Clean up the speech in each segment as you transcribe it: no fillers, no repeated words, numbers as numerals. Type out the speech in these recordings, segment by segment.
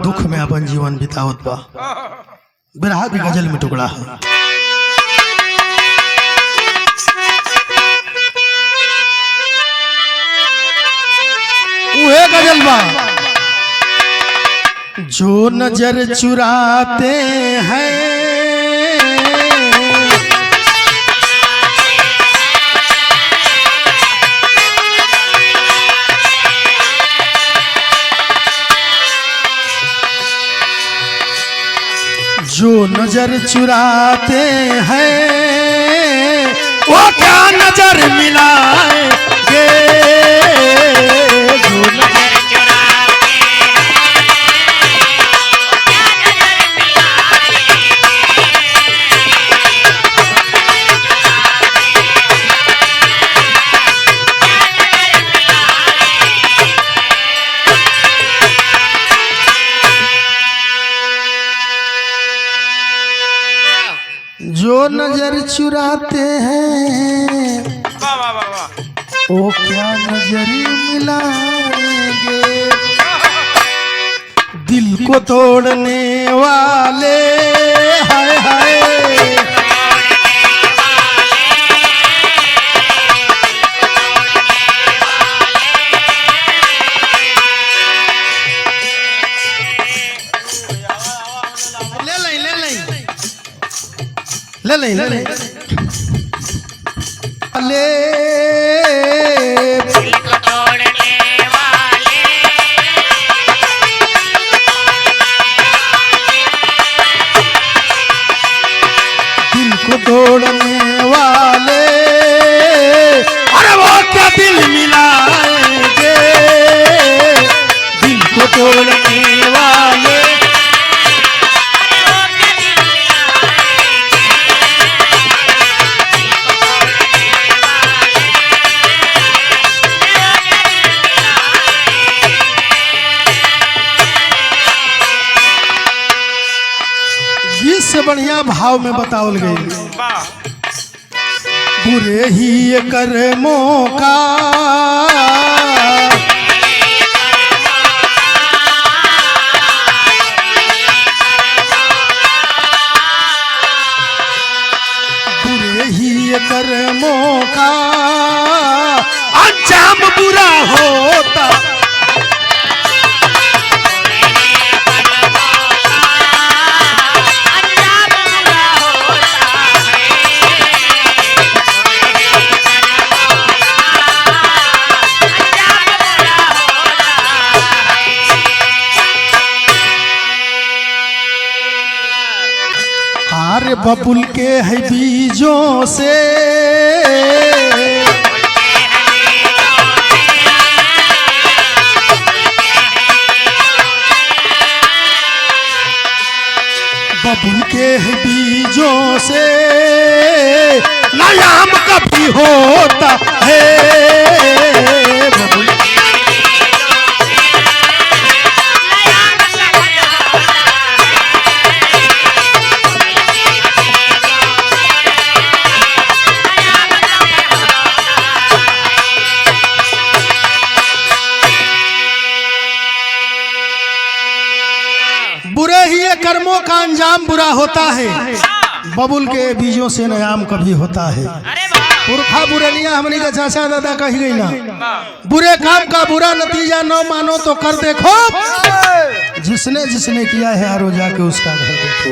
दुख में अपन जीवन बितावत बा। बिरहा की गजल में टुकड़ा है। वह गजल बा जो नजर चुराते हैं जो नजर चुराते हैं वो क्या नजर मिलाएंगे। जो नजर चुराते जो नजर चुराते हैं वो क्या नजर मिलाएंगे। दिल को तोड़ने वाले हाय हाय ले ले अले दिल को तोड़ने वाले दिल को तोड़ने वाले अरे वो क्या दिल मिलाएंगे। दिल को तोड़ने वाले से बढ़िया भाव में बतावल गई। बुरे ही कर्मों का बुरे ही कर्मों का अंजाम बुरा होता। अरे बबुल के है बीजों से बबुल के है बीजों से नायाम कभी होता है। बबुल बुरे ही कर्मों का अंजाम बुरा होता है। बबुल के बीजों से नयाम कभी होता है। पुरखा बुरनिया हमनी का चाचा दादा कही गई ना, बुरे काम का बुरा नतीजा न मानो तो कर देखो, जिसने जिसने किया है आरो जाके उसका घर देखो।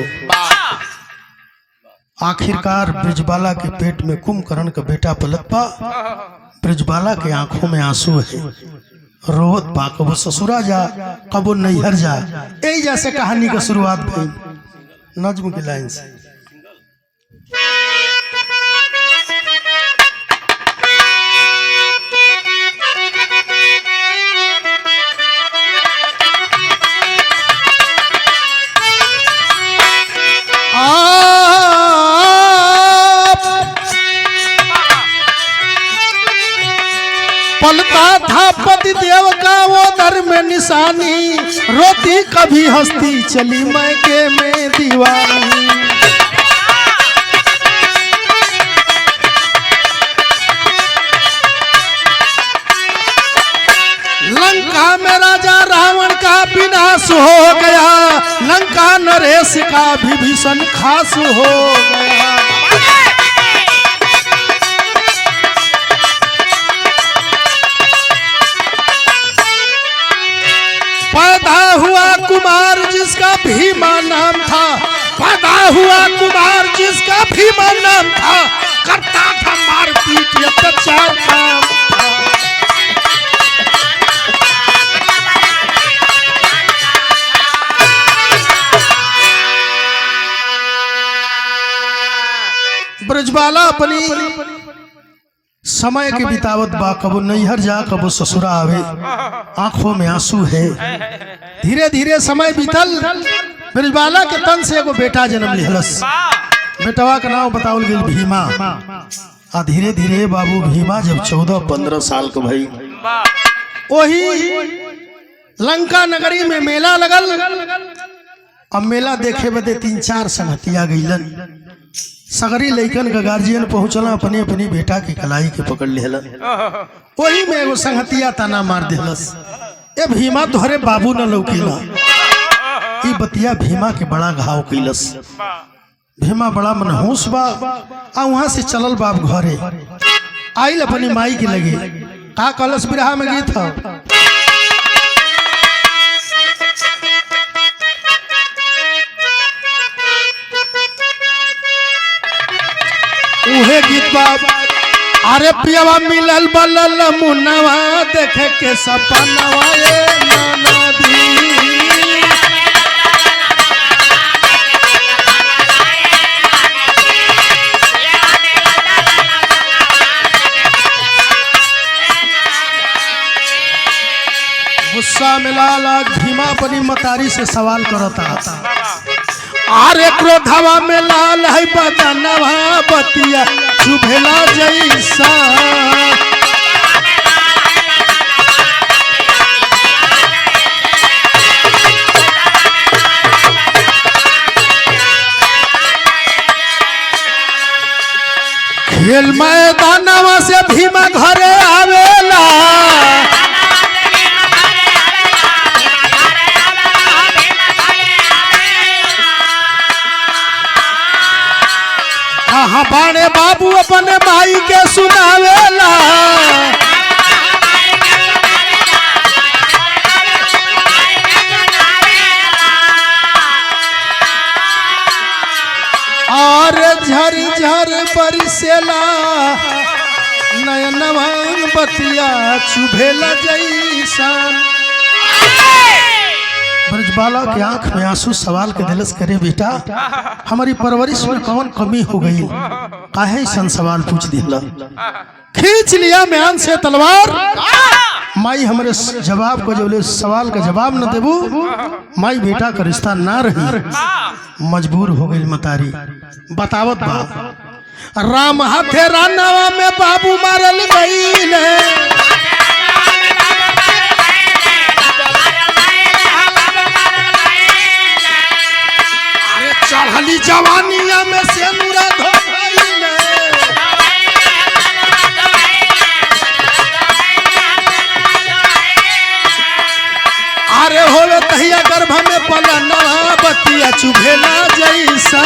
आखिरकार ब्रिजबाला के पेट में कुंभकर्ण का बेटा पलटपा। ब्रिजबाला के आंखों में आंसू है, रोवत बा कबो ससुरा जा कबो नैहर जा। यही जैसे कहानी का शुरुआत भई नज्म की लाइन से। पलता था पति देव का वो दर में निशानी, रोती कभी हंसती चली मैके में दीवानी। लंका में राजा रावण का विनाश हो गया, नरेश का विभीषण खास हो गया। पैदा हुआ कुमार जिसका भीमा नाम था, पैदा हुआ कुमार जिसका भीमा नाम था, करता था मारपीट अत्याचार काम था। ब्रजबाला अपनी समय के बितावत बा, कबो नैहर जा कबो ससुरा आवे, आंखों में आंसू है। धीरे धीरे समय बीतल, ब्रजबाला के तन से एगो बेटा जन्म लिहलस। बेटवा का नाम बतावल गेल भीमा। आ धीरे धीरे बाबू भीमा जब 14-15 साल के भई, वही लंका नगरी में मेला लगल। अब मेला देखे बदे 3-4 संगतिया गईलन। सगरी लइकन का गार्जियन पहुंचला, अपने अपनी बेटा की कलाई के पकड़ लेहलन। वही में एगो संगतिया ताना मार देहलस, ए भीमा तोहरे बाबू न लौकीला। ई बतिया भीमा के बड़ा घाव कैलस। भीमा बड़ा मनहूस बा, आ वहां से चलल बाप घरे आइल अपनी माई के लगे। का कलश बिरहा में गीत था, उहे गीत बाप। अरे पियवा मिलल बलल मुनवा, देखे के सपनवा ए ननदी। गुस्सा में लाल भीमा अपनी मतारी से सवाल करता। आरे क्रोधवा में लाल है बदनवा, बतिया चुभेला जैसा। खेल मैदानवा से भीमा घरे आवेला, कहाँ बाणे बाबू अपने माई के सुनावेला। और झर झर बरसेला, नयनवा बतिया चुभेला जैसन। ब्रजबाला के आंख में आंसू सवाल के दिलस करे, बेटा हमारी परवरिश में कौन कमी हो गई, काहे सन सवाल पूछ दिला। खींच लिया म्यान से तलवार, माई हमारे जवाब को जब सवाल का जवाब न देबू, माई बेटा का रिश्ता ना रही। मजबूर हो गई मतारी। बतावत बा, राम हाथे रानावा में बाबू मारल गई। चढ़ली जवानिया में से मुरा धोइले, अरे होवे तहिया गर्भ में पलना, बतिया चुभेला जैसा।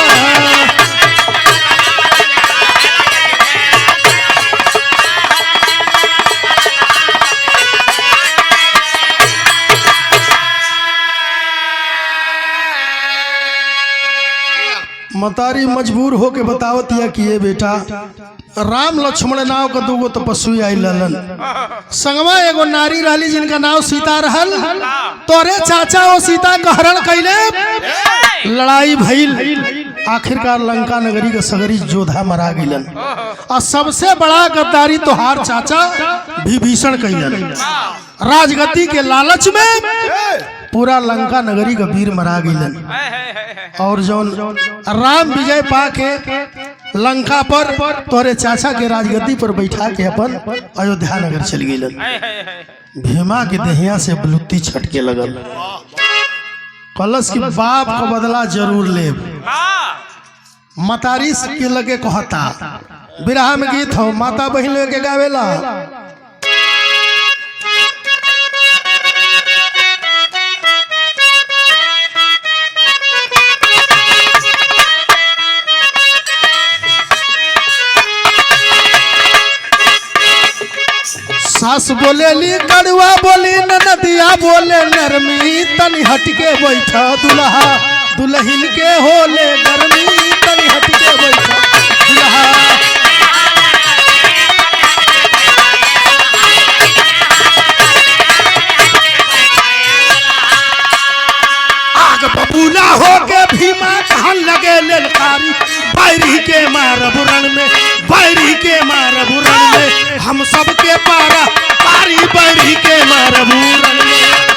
मतारी मजबूर हो के बतावतिया कि ये बेटा राम लक्ष्मण नाव का दूगो तपस्वी आई ललन, संगवा एगो नारी रहली जिनका नाव सीता रहल। तोरे चाचा वो सीता का हरण कैले, लड़ाई भइल, आखिरकार लंका नगरी के सगरी जोधा मरा गिलन। और सबसे बड़ा गद्दारी तोहार चाचा विभीषण कैलन। राजगद्दी के लालच में पूरा लंका नगरी का वीर मरा गिलन। और जौन राम विजय पाके लंका पर तोरे चाचा के राजगद्दी पर बैठा के अपन अयोध्या नगर चल गइलन। भीमा के देहिया से बलुत्ती छटके लगल। कलश की बाप का बदला जरूर ले। मतारी के लगे कहता, बिरहा में गीत हो, माता बहन लेके गावेला। सास बोलेली कड़वा बोली नदिया बोले नरमी तनी हटके बैठा दुल्हा दुल्हन के होले गर्मी तनी हटके बैठा दुल्हा। आग बबूला होके भीमा कहन लगे ललकारी बैरी के मारब रण में बैरी के मारब रण में हम सबके पारा पारी बैरी के मारब रण में।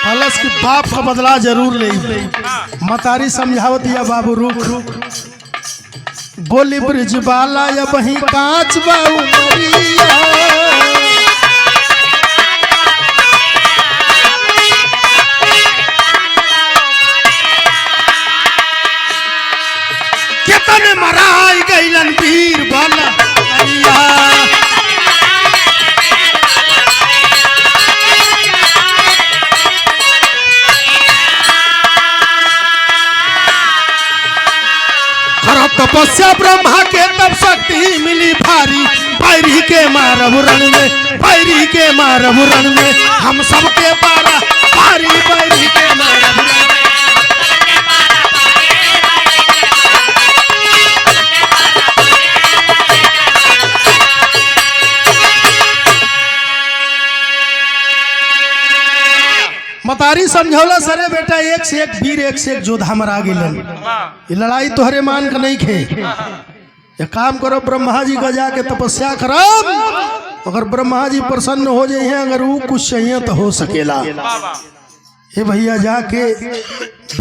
कलश के बाप का बदला जरूर ले मतारी समझावत या बाबू रुक बोली ब्रिज बाला या वही कांच बाऊ मरिया कितने मराई गईलन वीर बाला तपस्या ब्रह्मा के तब शक्ति मिली भारी बैरी के मारब रण में बैरी के मारब रण में हम सबके पारा भारी बैरी के मारब रण में। मतारी समझौला सरे बेटा एक से एक वीर एक से एक जोधा मरा गिलन ये लड़ाई तोहरे मान का नहीं खे ये काम करो ब्रह्मा जी का जाके तपस्या करो अगर ब्रह्मा जी प्रसन्न हो जाए अगर वो कुछ चाहिए तो हो सकेला। ये भैया जाके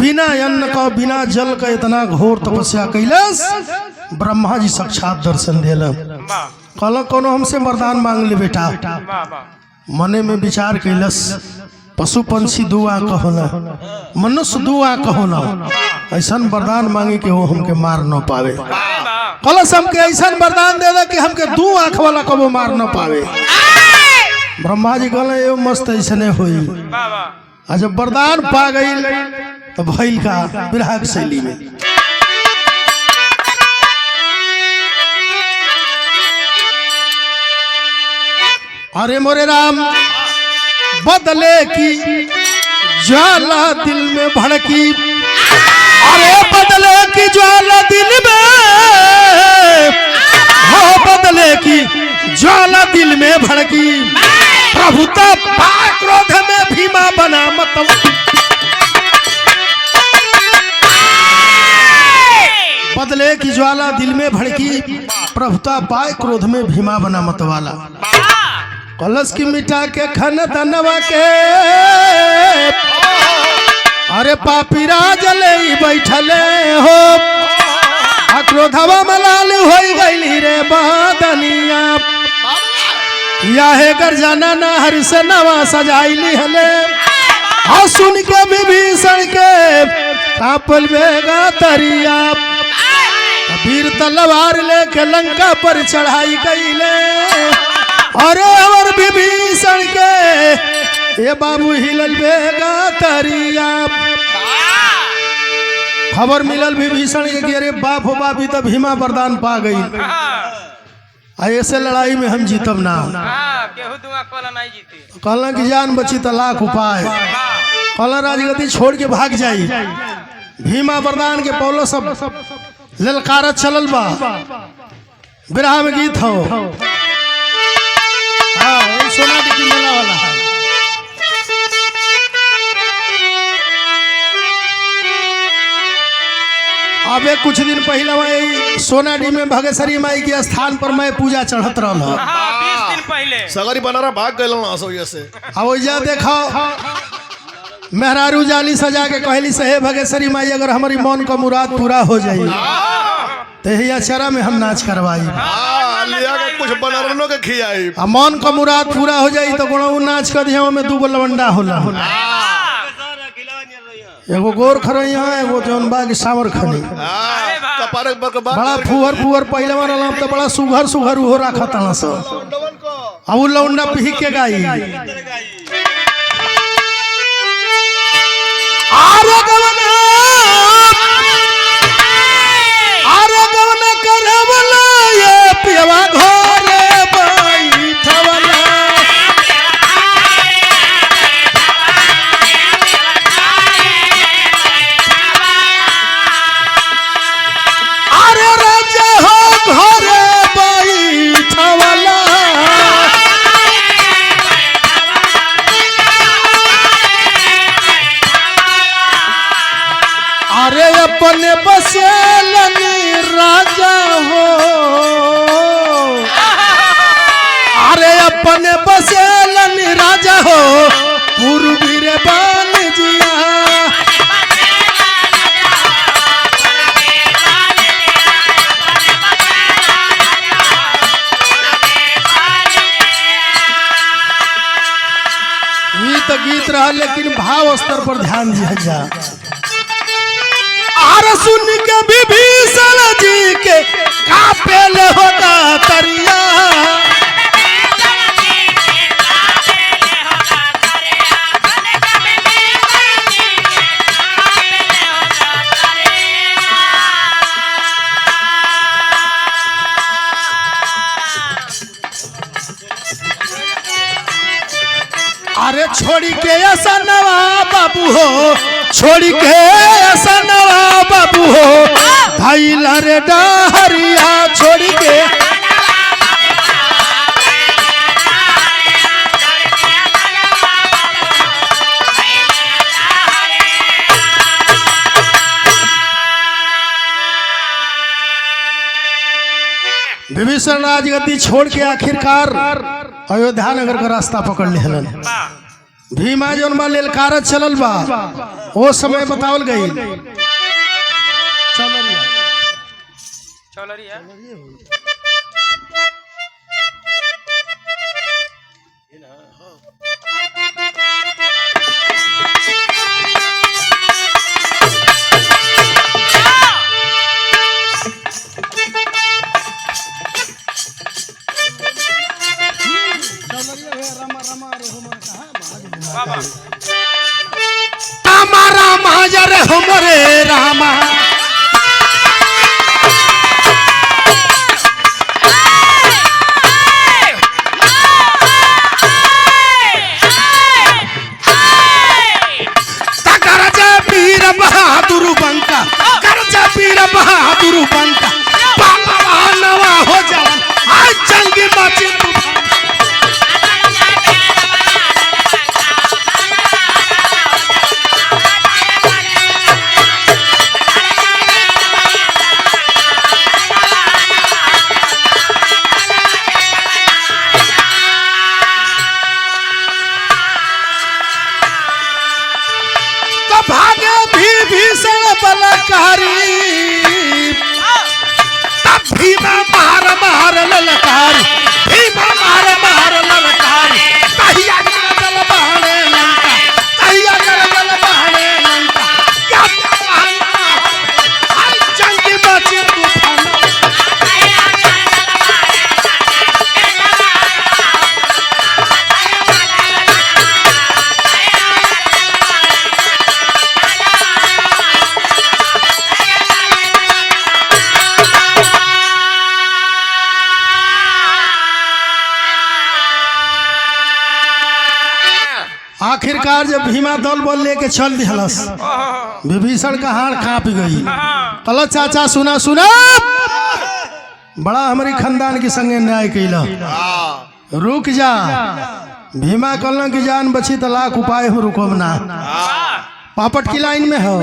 बिना अन्न का बिना जल का इतना घोर तपस्या कैलस ब्रह्मा जी साक्षात दर्शन दिल कहल कोनो हमसे वरदान मांग ले बेटा मने में विचार कैलस पशु पंछी दुआ कहो ना मनुष्य दुआ कहो ना ऐसा वरदान मांगे कि वो हमके मार न पावे कलश हमके ऐसा वरदान दे दे कि हमके दू आंख वाला कबो मार न पावे। ब्रह्मा जी कहले ये मस्त ऐसने होई जब वरदान पा गई तो भइल का विराग शैली में अरे मोरे राम बदले की ज्वाला दिल में भड़की अरे बदले की ज्वाला दिल में हो बदले की ज्वाला दिल में भड़की प्रभुता पाक क्रोध में भीमा बना मत बदले की ज्वाला दिल में भड़की प्रभुता पाए क्रोध में भीमा बना मत वाला कलश की मिटा के खन धनवा के अरे पापी राज ले बैठले हो क्रोधवा मलाल हो गई रे बदनिया याहे गर्जना ना हर से नवा सजाइली हले और सुन के विभीषण के कापल बेगा तरिया वीर तलवार लेके लंका पर चढ़ाई गईले अरे अमर विभीषण के ये बाबू हिलल बेगा तरिया खबर मिलल विभीषण के कि अरे बाप हो बापी तब भीमा वरदान पा गई ऐसे लड़ाई में हम जीतब ना कहला कि जान बची तो लाख उपाय कहला राजगद्दी छोड़ के भाग जाई भीमा वरदान के पौलो सब ललकारत चलल बा विराह में गीत हो सोनाडी की मेला वाला है अबे कुछ दिन पहले मैं सोनाडी में भगेश्वरी माई के स्थान पर मैं पूजा चढ़त रहा 20 दिन पहले सगरी बनारा भाग गए से अब देखो मेहरारू जाली सजा के कहली से भगेश्वरी माई अगर हमारी मन का मुराद पूरा हो जाए तो यही अचरा में हम नाच करवाई कुछ बनरनो के खियाई मन का मुराद पूरा हो जाए तो कोनो नाच कर दिया में 2 लवंडा होला एगो गोर खरैया एगो जौन बाग सावर खनी बड़ा फुहर फुहर पहले वाला तो बड़ा सुघर सुघर हो रखा था सब अब लौंडा पीक के गाई आरे गवन करवला ये पियवा घोरे बैठवला आरे राजा हो घोरे बैठवला अरे अपने बसेलनी राजा हो अरे अपने बसेलनी राजा हो पूर्वी रे बाल जिया गीत गीत रहा लेकिन भाव स्तर पर ध्यान दिया जा आर सुन के विभीषण जी के कापेल होगा तरिया अरे छोड़ी के ऐसा नवा बाबू हो छोड़ी के ऐसा नवा बाबू हो भाई लारे डहरिया छोड़ी के विभीषण राजगद्दी छोड़ के आखिरकार अयोध्या नगर का रास्ता पकड़ लेहलन भीमा जौन बा ललकारत चलल बा वो समय बतावल गई रामा रामा जरे हमरे रामा करजा पीर बहादुर बंका करजा पीर बहादुर बंका पापा नवा हो जावन आज जंगी बाची भागे भीषण बलकारी तब भीमा मार मार ललकारी भीमा मार मार ललकारी कहिया जल बहने लंका कहिया जल बहने लंका क्या हाय जंगी बचे तूफान आखिरकार जब भीमा दल बल लेके चल दिहलस विभीषण का हार कांप गई कल चाचा सुना सुना बड़ा हमारी खानदान के संगे न्याय कैला रुक जा भीमा कहल की जान बची तो लाख उपाय हो रुकब ना पापट की लाइन में हो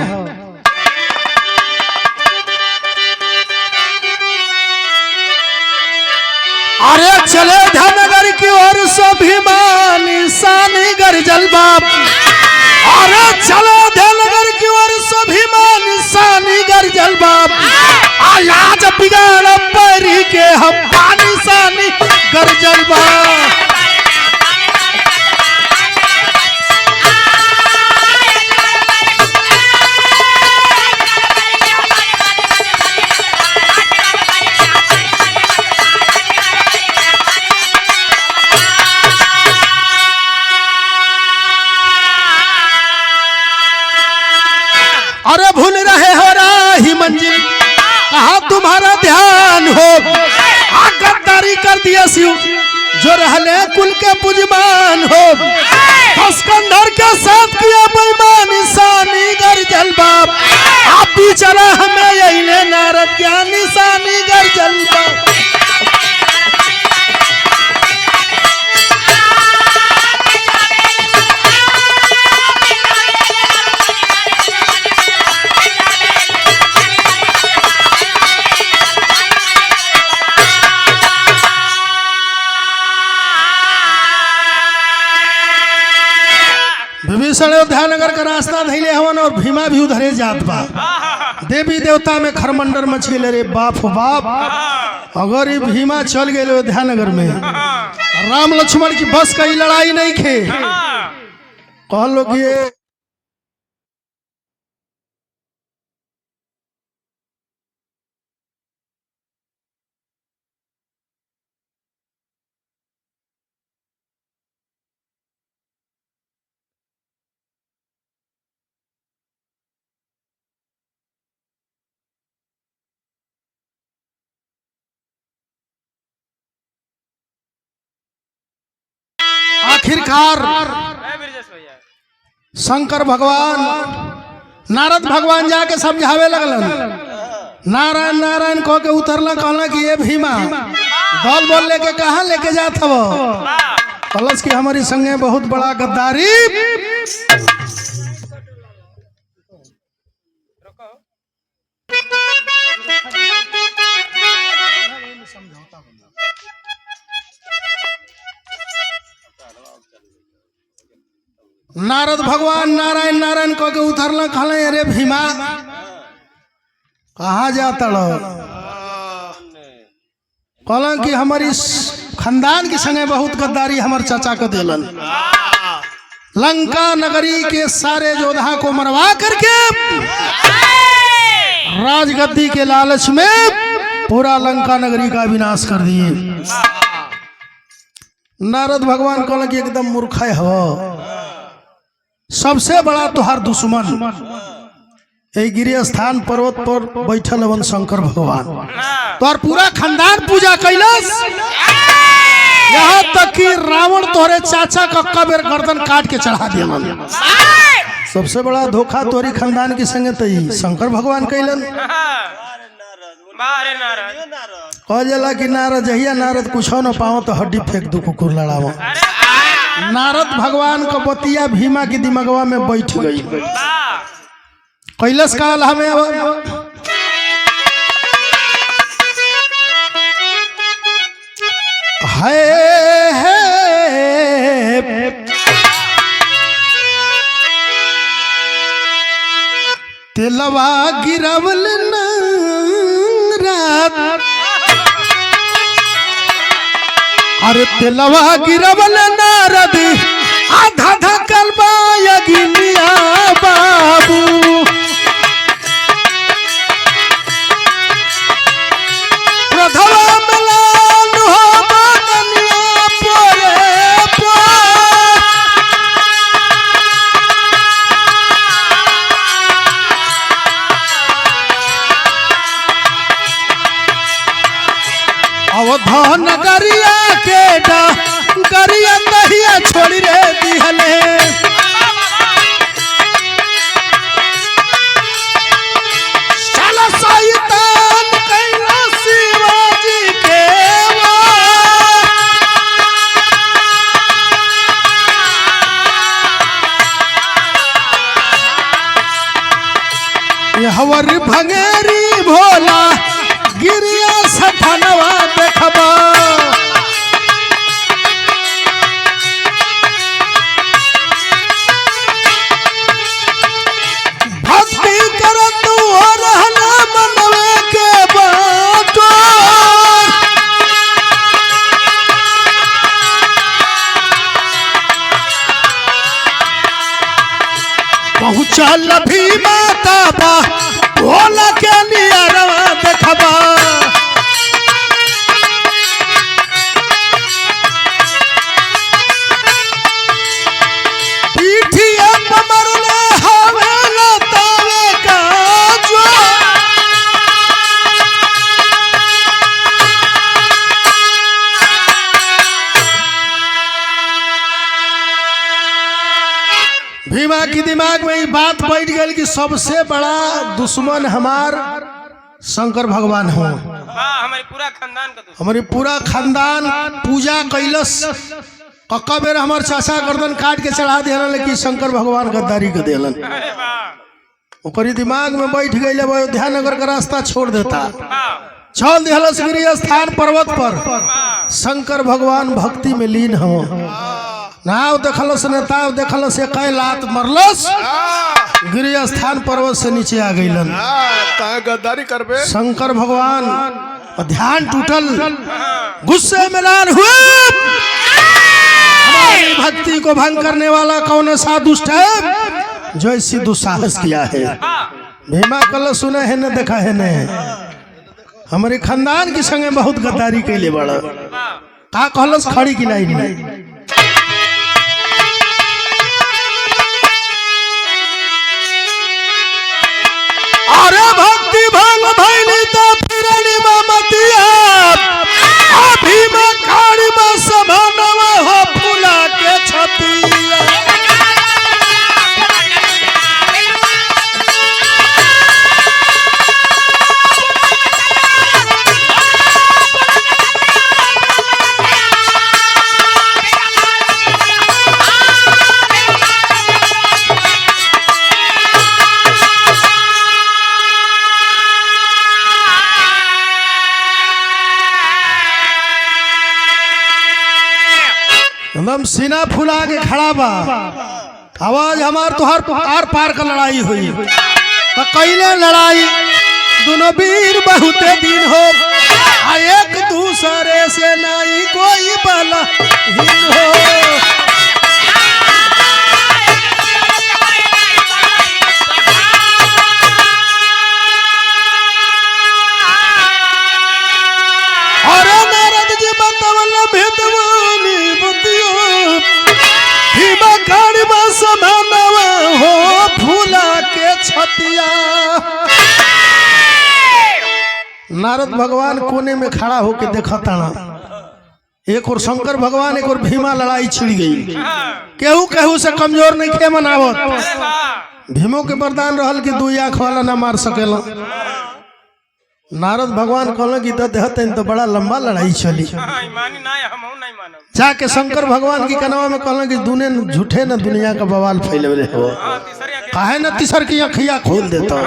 अरे चले धनगर की ओर स्वाभिमानी सानी गरजल बाप अरे चले धनगर की ओर स्वाभिमानी सानी गरजल बाप आज बिगाड़ परी के हम पानी सानी गरजल बाप नतिया शिव जो रहले कुल के पुजमान हो, स्कंदर के साथ किया बेईमान निशानी गर्जल बाप, आप बिचरा हमें यही नारद क्या निशानी गर्जल बाप। विभीषण अयोध्यानगर का रास्ता धैले हवन और भीमा भी उधरे जात बा। देवी देवता में खरमंडर मच गए रे बाप हो बाप। अगर ये भीमा चल गए अयोध्यानगर में, राम लक्ष्मण की बस का लड़ाई नहीं खे। कह लो कि आखिरकार शंकर भगवान नारद भगवान जाके समझावे लगलन। नारायण नारायण कह के उतरला, कहला कि ये भीमा दल बोल लेके कहाँ लेके जात हव? कलश की हमारी संगे बहुत बड़ा गद्दारी। नारद भगवान नारायण नारायण कह के उतरला, कहला अरे भीमा कहाँ जाता? कहला कि हमारी खानदान के संगे बहुत गद्दारी हमारे चाचा को दिलन। लंका नगरी के सारे योद्धा को मरवा करके राजगद्दी के लालच में पूरा लंका नगरी का विनाश कर दिए। नारद भगवान कहला कि एकदम मूर्ख है हो, सबसे बड़ा तुहार दुश्मन गिरी स्थान पर्वत पर बैठल हवन शंकर भगवान। तोहर पूरा खानदान पूजा कैलस, यहाँ तक कि रावण तोहरे चाचा का कबेर गर्दन काट के चढ़ा दिया। सबसे बड़ा धोखा तोहरी खानदान के संगे तई शंकर भगवान कैलन। कह जाला कि नारद जहिया नारद कुछ न पाओ तो हड्डी फेंक दू कुकुर लड़ाओ। नारद भगवान का बतिया भीमा की दिमागवा में बैठ गई। कैलस काल हमें है तेलवा गिरवल नारद, अरे तेलवा गिरवल नारद आधा धकल बागिनिया बाबू। प्रथवा मलान हो बागनिया पोरे पोर। अवधान गरिया के गरिया दहिया छोड़ी रे दिहले। शैतान कैला शिवाजी के हवर भंगेरी भोला गिरिया सफनवा देखबा। भक्ति कर तू रहना मनवे के बात। पहुँचल भी माता बा भोला के नियरवा देखबा। पीठिया मरले हवे लतावे का जो। की दिमाग में ये बात बैठ गई कि सबसे बड़ा दुश्मन हमार शंकर भगवान हो। हमारे पूरा खानदान का दुश्मन। हमारी पूरा खानदान पूजा कैलस। कक्का बेर हमार चाचा गर्दन काट के चढ़ा दिलन, लेकिन शंकर भगवान गद्दारी के दिलन। अरे वाह। ओकरी दिमाग में बैठ गई अयोध्या नगर का रास्ता छोड़ देता, वाह। चल दिहलस गिरी स्थान पर्वत पर। शंकर भगवान भक्ति में लीन हो। नाव देखलस नेताव देखलस, एक लात मरलस, गिरी स्थान पर्वत से नीचे आ गईलन। गद्दारी करबे शंकर भगवान ध्यान टूटल, गुस्से में लाल हुए। हमारी भक्ति को भंग करने वाला कौन सा दुष्ट है जो ऐसी दुस्साहस किया है? भीमा कल सुने है न देखा है न, हमारे खानदान के संगे बहुत गद्दारी के लिए बड़ा का कहलस खड़ी की लाइन में। अरे भक्ति भंग भइली तो फिरनी ममतिया, भीमा खाड़ी में समानवा हो फूला के छतिया। एकदम सीना फुला के खड़ा बा, आवाज हमार तुहार आर पार का लड़ाई हुई। तो कैले लड़ाई दोनों वीर बहुत दिन हो, एक दूसरे से नहीं कोई बला हो। अरे नारद जी बतावल भेदवानी बतियो, भीमा खाड़ी में समानवा हो फूला के छतिया। नारद भगवान कोने में खड़ा होके देखा ताना, एक और शंकर भगवान, एक और भीमा लड़ाई छिड़ गई। केहू केहू से कमजोर नहीं खे मनावत। भीमो के वरदान रहल कि दू आंख वाला ना मार सकेला। नारद भगवान कहल कि देहतन तो बड़ा लंबा लड़ाई चली। जाके शंकर भगवान की कनवा में कहल कि दूने झूठे न दुनिया का बवाल फैलवले हो, काहे न तीसर की अखिया खोल देता।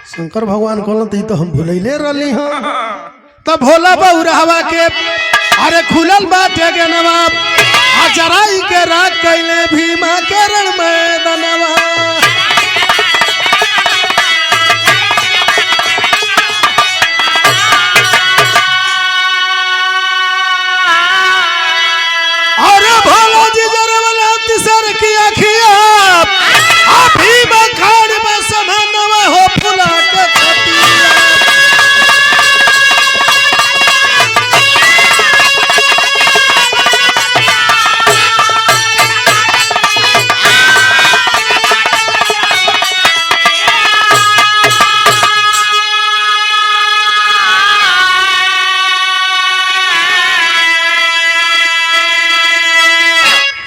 शंकर भगवान कहल तो हम भूलैले रहली हाँ। तब भोला बहुरहवा के अरे खुलल बाटे के नवाब, जराई के राख कैले भीमा के रण मैदानवा। सर की अखिया भीमा खाड़ी में समानवा हो फूला के छतिया।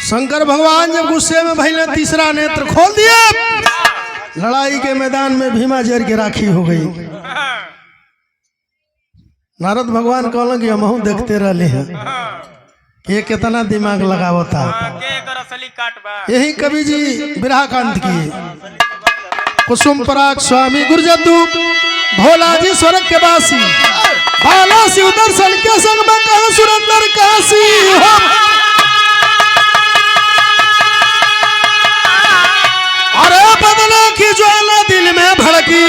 शंकर भगवान जब गुस्से में भइले तीसरा नेत्र खोल दिया। लड़ाई के मैदान में भीमा जर के राखी हो गई। नारद भगवान कहल कि हमहू देखते रहले हैं ये कितना दिमाग लगावता। यही कवि जी बिरहाकांत की कुसुम पराग स्वामी गुरजद्दू भोला जी स्वर्ग के वासी, बाला शिव दर्शन के संग में कहा सुरंदर काशी हो। अरे बदला की ज्वाला दिल में भड़की,